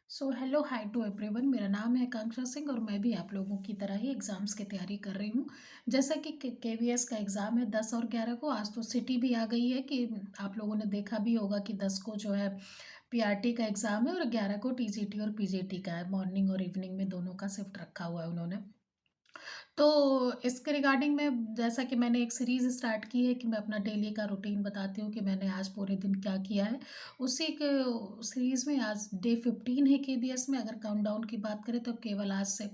So hello hi to everyone. मेरा नाम है आकांक्षा सिंह और मैं भी आप लोगों की तरह ही एग्ज़ाम्स की तैयारी कर रही हूँ। जैसा कि केवीएस का एग्ज़ाम है 10 और 11 को। आज तो सिटी भी आ गई है कि आप लोगों ने देखा भी होगा कि 10 को जो है पीआरटी का एग्ज़ाम है और 11 को टीजीटी और पीजीटी का है। मॉर्निंग और इवनिंग में दोनों का शिफ्ट रखा हुआ है उन्होंने। तो इसके रिगार्डिंग में जैसा कि मैंने एक सीरीज़ स्टार्ट की है कि मैं अपना डेली का रूटीन बताती हूँ कि मैंने आज पूरे दिन क्या किया है। उसी के सीरीज़ में आज डे 15 है केबीएस में। अगर काउंटडाउन की बात करें तो केवल आज से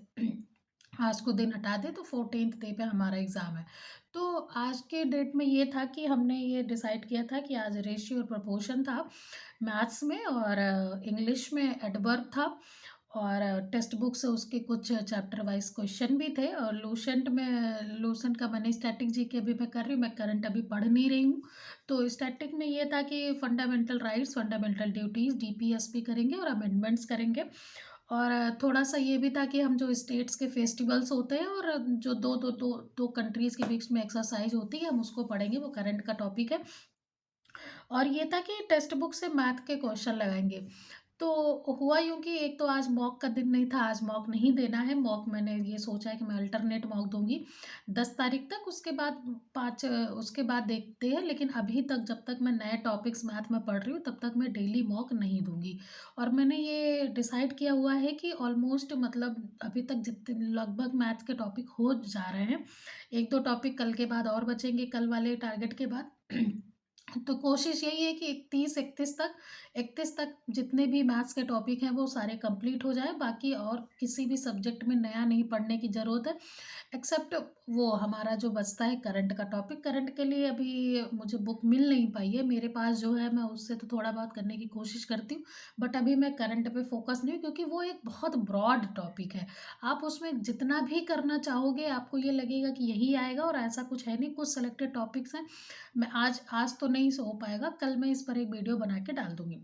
आज को दिन हटा दें तो 14th डे पे हमारा एग्ज़ाम है। तो आज के डेट में ये था कि हमने ये डिसाइड किया था कि आज रेशियो और प्रोपोर्शन था मैथ्स में, और इंग्लिश में एडवर्ब था, और टेक्स्ट बुक से उसके कुछ चैप्टर वाइज़ क्वेश्चन भी थे, और लूसेंट का मैंने स्टैटिक जीके अभी मैं कर रही हूँ, मैं करंट अभी पढ़ नहीं रही हूँ। तो स्टैटिक में ये था कि fundamental rights, fundamental duties, DPSP करेंगे और अमेंडमेंट्स करेंगे। और थोड़ा-सा ये भी था कि हम जो स्टेट्स के फेस्टिवल्स होते हैं और जो 2 कंट्रीज़ के बीच में एक्सरसाइज़ होती है, हम उसको पढ़ेंगे, वो करंट का टॉपिक है। और ये था कि टेक्स्ट बुक से मैथ के क्वेश्चन लगाएँगे। तो हुआ यूँ कि एक तो आज मॉक का दिन नहीं था, आज मॉक नहीं देना है। मॉक मैंने ये सोचा है कि मैं अल्टरनेट मॉक दूँगी 10 तारीख तक, उसके बाद 5 उसके बाद देखते हैं। लेकिन अभी तक जब तक मैं नए टॉपिक्स मैथ में पढ़ रही हूँ, तब तक मैं डेली मॉक नहीं दूँगी। और मैंने ये डिसाइड किया हुआ है कि ऑलमोस्ट मतलब अभी तक जितने लगभग मैथ के टॉपिक हो जा रहे हैं। 1-2 टॉपिक कल के बाद और बचेंगे, कल वाले टारगेट के बाद। तो कोशिश यही है कि 31 तक जितने भी मैथ्स के टॉपिक हैं वो सारे कंप्लीट हो जाएँ। बाकी और किसी भी सब्जेक्ट में नया नहीं पढ़ने की ज़रूरत है, एक्सेप्ट वो हमारा जो बचता है करंट का टॉपिक। करंट के लिए अभी मुझे बुक मिल नहीं पाई है, मेरे पास जो है मैं उससे तो थोड़ा बहुत करने की कोशिश करती हूँ। बट अभी मैं करंट पे फ़ोकस नहीं हूँ क्योंकि वो एक बहुत ब्रॉड टॉपिक है। आप उसमें जितना भी करना चाहोगे आपको ये लगेगा कि यही आएगा, और ऐसा कुछ है नहीं। कुछ सेलेक्टेड टॉपिक्स हैं, मैं आज आज तो नहीं हो पाएगा, कल मैं इस पर एक वीडियो बना के डाल दूँगी।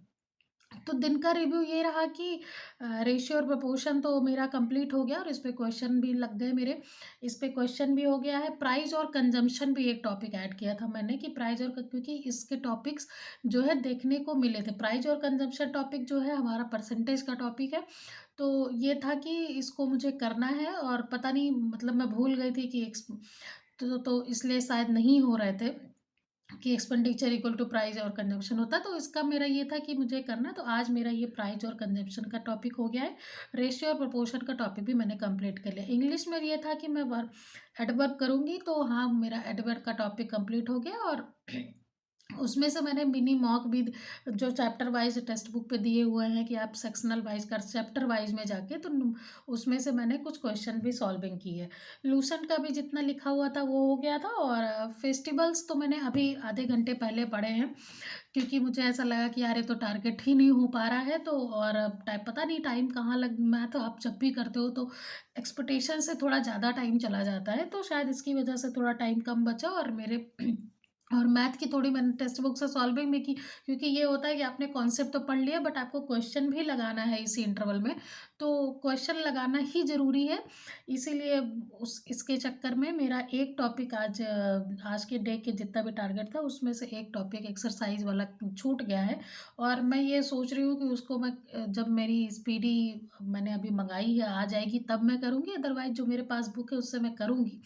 तो दिन का रिव्यू ये रहा कि रेशियो और प्रोपोर्शन तो मेरा कंप्लीट हो गया और इस पे क्वेश्चन भी लग गए मेरे। इस पे क्वेश्चन भी हो गया है। प्राइस और कंजम्पशन भी एक टॉपिक ऐड किया था मैंने कि प्राइस और क्योंकि इसके टॉपिक्स जो है देखने को मिले थे। प्राइस और कंजम्पशन टॉपिक जो है हमारा परसेंटेज का टॉपिक है। तो ये था कि इसको मुझे करना है, और पता नहीं मतलब मैं भूल गई थी कि तो इसलिए शायद नहीं हो रहे थे कि एक्सपेंडिचर इक्वल टू प्राइस और कंजम्पशन होता है। तो इसका मेरा ये था कि मुझे करना है, तो आज मेरा ये प्राइस और कंजम्पशन का टॉपिक हो गया है। रेशियो और प्रोपोर्शन का टॉपिक भी मैंने कंप्लीट कर लिया। इंग्लिश में ये था कि मैं वर्ब एडवर्ब करूँगी, तो हाँ, मेरा एडवर्ब का टॉपिक कंप्लीट हो गया। और उसमें से मैंने मिनी मॉक भी जो चैप्टर वाइज़ टेक्स्ट बुक पे दिए हुए हैं कि आप सेक्शनल वाइज़ कर चैप्टर वाइज़ में जाके, तो उसमें से मैंने कुछ क्वेश्चन भी सॉल्विंग की है। लूसेंट का भी जितना लिखा हुआ था वो हो गया था, और फेस्टिवल्स तो मैंने अभी आधे घंटे पहले पढ़े हैं क्योंकि मुझे ऐसा लगा कि यार ये तो टारगेट ही नहीं हो पा रहा है। तो और अब टाइम पता नहीं टाइम कहाँ लग मैं तो आप जब भी करते हो तो एक्सपेक्टेशन से थोड़ा ज़्यादा टाइम चला जाता है, तो शायद इसकी वजह से थोड़ा टाइम कम बचा। और मेरे और मैथ की थोड़ी मैंने टेक्स्ट बुक से सॉल्विंग भी की, क्योंकि ये होता है कि आपने कॉन्सेप्ट तो पढ़ लिया बट आपको क्वेश्चन भी लगाना है इसी इंटरवल में, तो क्वेश्चन लगाना ही ज़रूरी है। इसीलिए उस इसके चक्कर में मेरा एक टॉपिक आज के डे के जितना भी टारगेट था उसमें से एक टॉपिक एक्सरसाइज वाला छूट गया है। और मैं ये सोच रही हूँ कि उसको मैं जब मेरी स्पीडी मैंने अभी मंगाई है आ जाएगी तब मैं करूँगी, अदरवाइज़ जो मेरे पास बुक है उससे मैं करूँगी।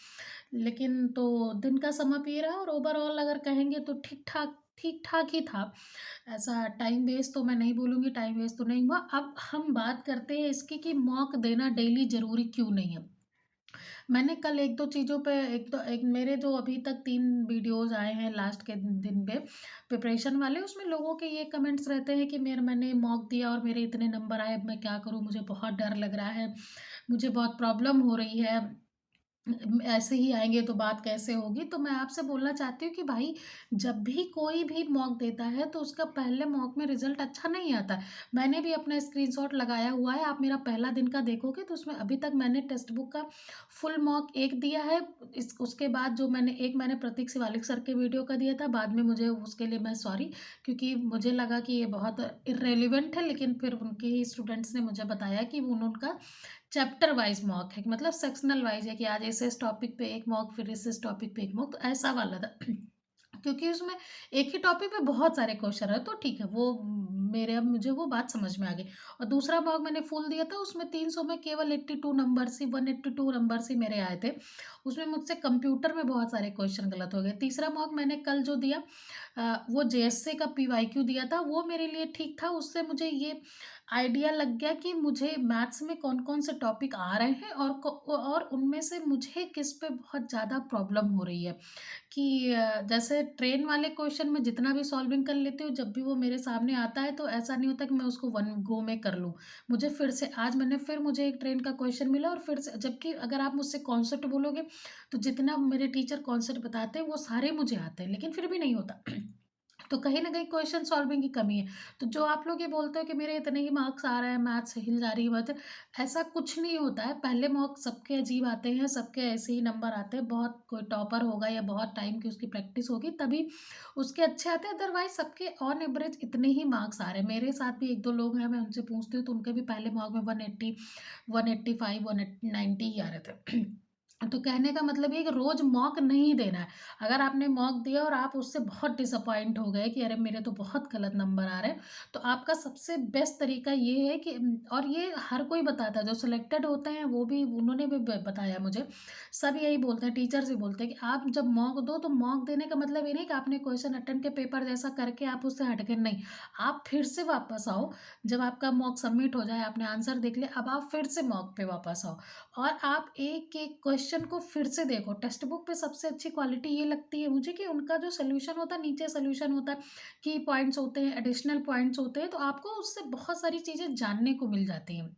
लेकिन तो दिन का समय पी रहा है, और ओवरऑल अगर कहेंगे तो ठीक-ठाक ही था। ऐसा टाइम वेस्ट तो मैं नहीं बोलूँगी, टाइम वेस्ट तो नहीं हुआ। अब हम बात करते हैं इसकी कि मॉक देना डेली ज़रूरी क्यों नहीं है? मैंने कल 1-2 चीज़ों पे एक मेरे जो अभी तक 3 वीडियोज़ आए हैं लास्ट के दिन पे प्रिपरेशन वाले, उसमें लोगों के ये कमेंट्स रहते हैं कि मैंने मॉक दिया और मेरे इतने नंबर आए, अब मैं क्या करूँ? मुझे बहुत डर लग रहा है, मुझे बहुत प्रॉब्लम हो रही है। ऐसे ही आएँगे तो बात कैसे होगी? तो मैं आपसे बोलना चाहती हूँ कि भाई, जब भी कोई भी मॉक देता है तो उसका पहले मॉक में रिज़ल्ट अच्छा नहीं आता। मैंने भी अपना स्क्रीनशॉट लगाया हुआ है, आप मेरा पहला दिन का देखोगे तो उसमें अभी तक मैंने टेक्स्ट बुक का फुल मॉक 1 दिया है। इस उसके बाद जो मैंने प्रतीक शिवालिक सर के वीडियो का दिया था, बाद में मुझे उसके लिए मैं सॉरी, क्योंकि मुझे लगा कि ये बहुत इर्रेलेवेंट है, लेकिन फिर उनके ही स्टूडेंट्स ने मुझे बताया कि उनका चैप्टर वाइज़ मॉक है, कि मतलब सेक्शनल वाइज़ है कि आज इस टॉपिक पे एक मॉक, फिर इस टॉपिक पे एक मॉक, तो ऐसा वाला था। क्योंकि उसमें एक ही टॉपिक पे बहुत सारे क्वेश्चन है, तो ठीक है, वो मेरे अब मुझे वो बात समझ में आ गई। और दूसरा मॉक मैंने फुल दिया था, उसमें 300 में केवल 82 नंबर्स ही 182 नंबर्स ही मेरे आए थे। उसमें मुझसे कंप्यूटर में बहुत सारे क्वेश्चन गलत हो गए। तीसरा मॉक मैंने कल जो दिया वो जेएसए का पीवाईक्यू दिया था, वो मेरे लिए ठीक था। उससे मुझे ये आइडिया लग गया कि मुझे मैथ्स में कौन-कौन से टॉपिक आ रहे हैं और उनमें से मुझे किस पे बहुत ज़्यादा प्रॉब्लम हो रही है। कि जैसे ट्रेन वाले क्वेश्चन में जितना भी सॉल्विंग कर लेती हूँ, जब भी वो मेरे सामने आता है तो ऐसा नहीं होता कि मैं उसको वन गो में कर लूँ। मुझे फिर से आज मैंने फिर मुझे एक ट्रेन का क्वेश्चन मिला और फिर से, जबकि अगर आप मुझसे कॉन्सेप्ट बोलोगे, तो जितना मेरे टीचर कॉन्सेप्ट बताते हैं वो सारे मुझे आते हैं, लेकिन फिर भी नहीं होता। तो कहीं न कहीं क्वेश्चन सॉल्विंग की कमी है। तो जो आप लोग ये बोलते हो कि मेरे इतने ही मार्क्स आ रहे हैं, मैथ्स हिल जा रही है बात, ऐसा कुछ नहीं होता है। पहले मॉक सबके अजीब आते हैं, सबके ऐसे ही नंबर आते हैं। बहुत कोई टॉपर होगा या बहुत टाइम की उसकी प्रैक्टिस होगी तभी उसके अच्छे आते हैं, अदरवाइज़ सबके ऑन एवरेज इतने ही मार्क्स आ रहे हैं। मेरे साथ भी 1-2 लोग हैं, मैं उनसे पूछती हूँ तो उनके भी पहले मॉक में 180, 185, 190 ही आ रहे थे। तो कहने का मतलब ये है कि रोज़ मॉक नहीं देना है। अगर आपने मॉक दिया और आप उससे बहुत डिसअपॉइंट हो गए कि अरे मेरे तो बहुत गलत नंबर आ रहे हैं, तो आपका सबसे बेस्ट तरीका ये है कि और ये हर कोई बताता है, जो सिलेक्टेड होते हैं वो भी, उन्होंने भी ब बताया मुझे। सब यही बोलते हैं, टीचर्स भी बोलते हैं कि आप जब मॉक दो तो मॉक देने का मतलब ये नहीं कि आपने क्वेश्चन अटेम्प्ट के पेपर जैसा करके आप उससे हट गए, नहीं। आप फिर से वापस आओ, जब आपका मॉक सबमिट हो जाए, आपने आंसर देख लिया, अब आप फिर से मॉक पे वापस आओ। और आप एक-एक क्वेश्चन को फिर से देखो। टेक्स्ट बुक पे सबसे अच्छी क्वालिटी ये लगती है मुझे कि उनका जो सॉल्यूशन होता है, नीचे सॉल्यूशन होता है, की पॉइंट्स होते हैं, एडिशनल पॉइंट्स होते हैं, तो आपको उससे बहुत सारी चीज़ें जानने को मिल जाती हैं।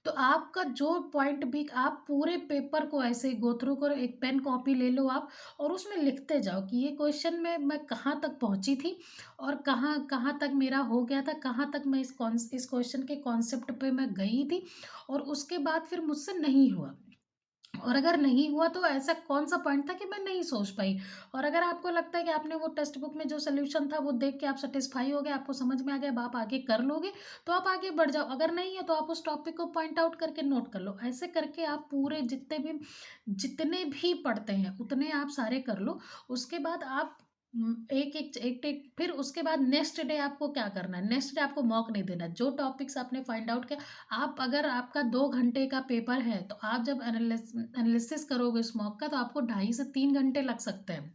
तो आपका जो पॉइंट भी, आप पूरे पेपर को ऐसे ही गो थ्रू करो, एक पेन कॉपी ले लो आप और उसमें लिखते जाओ कि ये क्वेश्चन में मैं कहाँ तक पहुँची थी और कहाँ कहाँ तक मेरा हो गया था, कहाँ तक मैं इस क्वेश्चन के कॉन्सेप्ट पे मैं गई थी और उसके बाद फिर मुझसे नहीं हुआ। और अगर नहीं हुआ तो ऐसा कौन-सा पॉइंट था कि मैं नहीं सोच पाई। और अगर आपको लगता है कि आपने वो टेक्स्ट बुक में जो सॉल्यूशन था वो देख के आप सैटिस्फाई हो गए, आपको समझ में आ गया, अब आप आगे कर लोगे, तो आप आगे बढ़ जाओ। अगर नहीं है तो आप उस टॉपिक को पॉइंट आउट करके नोट कर लो। ऐसे करके आप पूरे जितने भी पढ़ते हैं उतने आप सारे कर लो। उसके बाद आप एक-एक फिर उसके बाद नेक्स्ट डे आपको क्या करना है, नेक्स्ट डे आपको मॉक नहीं देना है। जो टॉपिक्स आपने फाइंड आउट किया, आप अगर आपका 2 घंटे का पेपर है, तो आप जब एनालिसिस करोगे उस मॉक का, तो आपको ढाई से 3 घंटे लग सकते हैं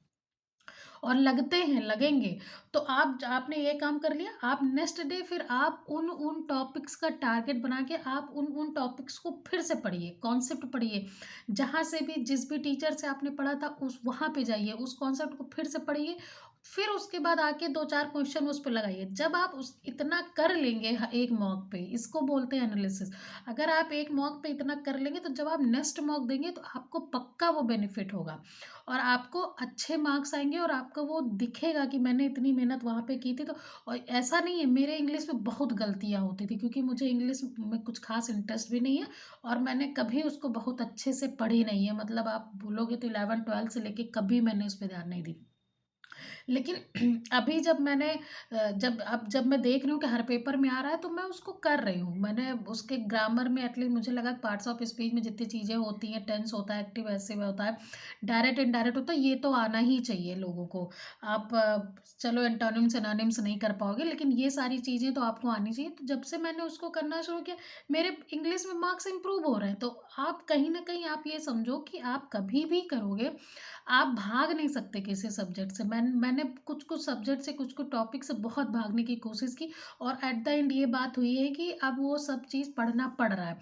और लगते हैं, लगेंगे। तो आपने ये काम कर लिया, आप नेक्स्ट डे फिर आप उन टॉपिक्स का टारगेट बना के आप उन टॉपिक्स को फिर से पढ़िए, कॉन्सेप्ट पढ़िए। जहाँ से भी जिस भी टीचर से आपने पढ़ा था उस वहाँ पे जाइए, उस कॉन्सेप्ट को फिर से पढ़िए। फिर उसके बाद आके 2-4 क्वेश्चन उस पे लगाइए। जब आप उस इतना कर लेंगे एक मॉक पे, इसको बोलते हैं एनालिसिस। अगर आप एक मॉक पे इतना कर लेंगे, तो जब आप नेक्स्ट मॉक देंगे तो आपको पक्का वो बेनिफिट होगा और आपको अच्छे मार्क्स आएँगे और आपको वो दिखेगा कि मैंने इतनी मेहनत वहाँ पे की थी। तो और ऐसा नहीं है, मेरे इंग्लिश में बहुत गलतियाँ होती थी क्योंकि मुझे इंग्लिश में कुछ ख़ास इंटरेस्ट भी नहीं है और मैंने कभी उसको बहुत अच्छे से पढ़ी नहीं है। मतलब आप बोलोगे तो 11-12 से लेके कभी मैंने उस पे ध्यान नहीं दी। लेकिन अभी जब मैं देख रही हूँ कि हर पेपर में आ रहा है तो मैं उसको कर रही हूँ। मैंने उसके ग्रामर में एटलीस्ट मुझे लगा पार्ट्स ऑफ स्पीच में जितनी चीज़ें होती हैं, टेंस होता है, एक्टिव पैसिव होता है, डायरेक्ट इनडायरेक्ट होता है, ये तो आना ही चाहिए लोगों को। आप चलो एंटोनिम सिनोनिम्स नहीं कर पाओगे, लेकिन ये सारी चीज़ें तो आपको आनी चाहिए। तो जब से मैंने उसको करना शुरू किया, मेरे इंग्लिश में मार्क्स इम्प्रूव हो रहे हैं। तो आप कहीं न कहीं आप ये समझो कि आप कभी भी करोगे, आप भाग नहीं सकते किसी सब्जेक्ट से। मैंने कुछ-कुछ सब्जेक्ट से, कुछ-कुछ टॉपिक से बहुत भागने की कोशिश की और एट द एंड ये बात हुई है कि अब वो सब चीज़ पढ़ना पड़ रहा है।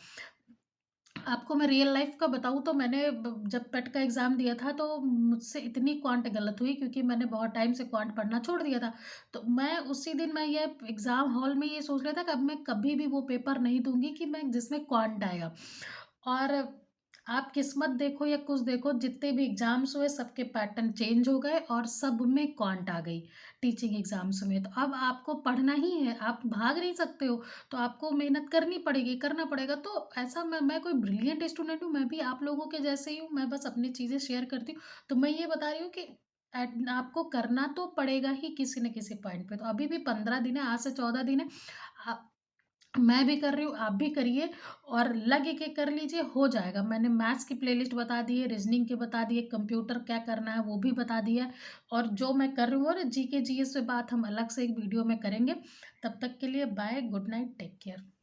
आपको मैं रियल लाइफ़ का बताऊँ तो मैंने जब पेट का एग्ज़ाम दिया था तो मुझसे इतनी क्वांट गलत हुई क्योंकि मैंने बहुत टाइम से क्वांट पढ़ना छोड़ दिया था। तो मैं उसी दिन मैं ये एग्ज़ाम हॉल में ये सोच लिया था कि अब मैं कभी भी वो पेपर नहीं दूँगी कि मैं जिसमें क्वांट आएगा। और आप किस्मत देखो या कुछ देखो, जितने भी एग्ज़ाम्स हुए सबके पैटर्न चेंज हो गए और सब में क्वांट आ गई, टीचिंग एग्ज़ाम्स में। तो अब आपको पढ़ना ही है, आप भाग नहीं सकते हो, तो आपको मेहनत करनी पड़ेगी, करना पड़ेगा। तो ऐसा मैं कोई ब्रिलियंट स्टूडेंट हूँ, मैं भी आप लोगों के जैसे ही हूँ, मैं बस अपनी चीज़ें शेयर करती हूँ। तो मैं ये बता रही हूँ कि आपको करना तो पड़ेगा ही किसी न किसी पॉइंट पे। तो अभी भी 15 दिन है, आज से 14 दिन है। मैं भी कर रही हूँ, आप भी करिए और लग के कर लीजिए, हो जाएगा। मैंने मैथ्स की प्लेलिस्ट बता दी है, रीज़निंग की बता दी है, कंप्यूटर क्या करना है वो भी बता दिया है और जो मैं कर रही हूँ और जीके जीएस पे बात हम अलग से एक वीडियो में करेंगे। तब तक के लिए bye, good night, take care.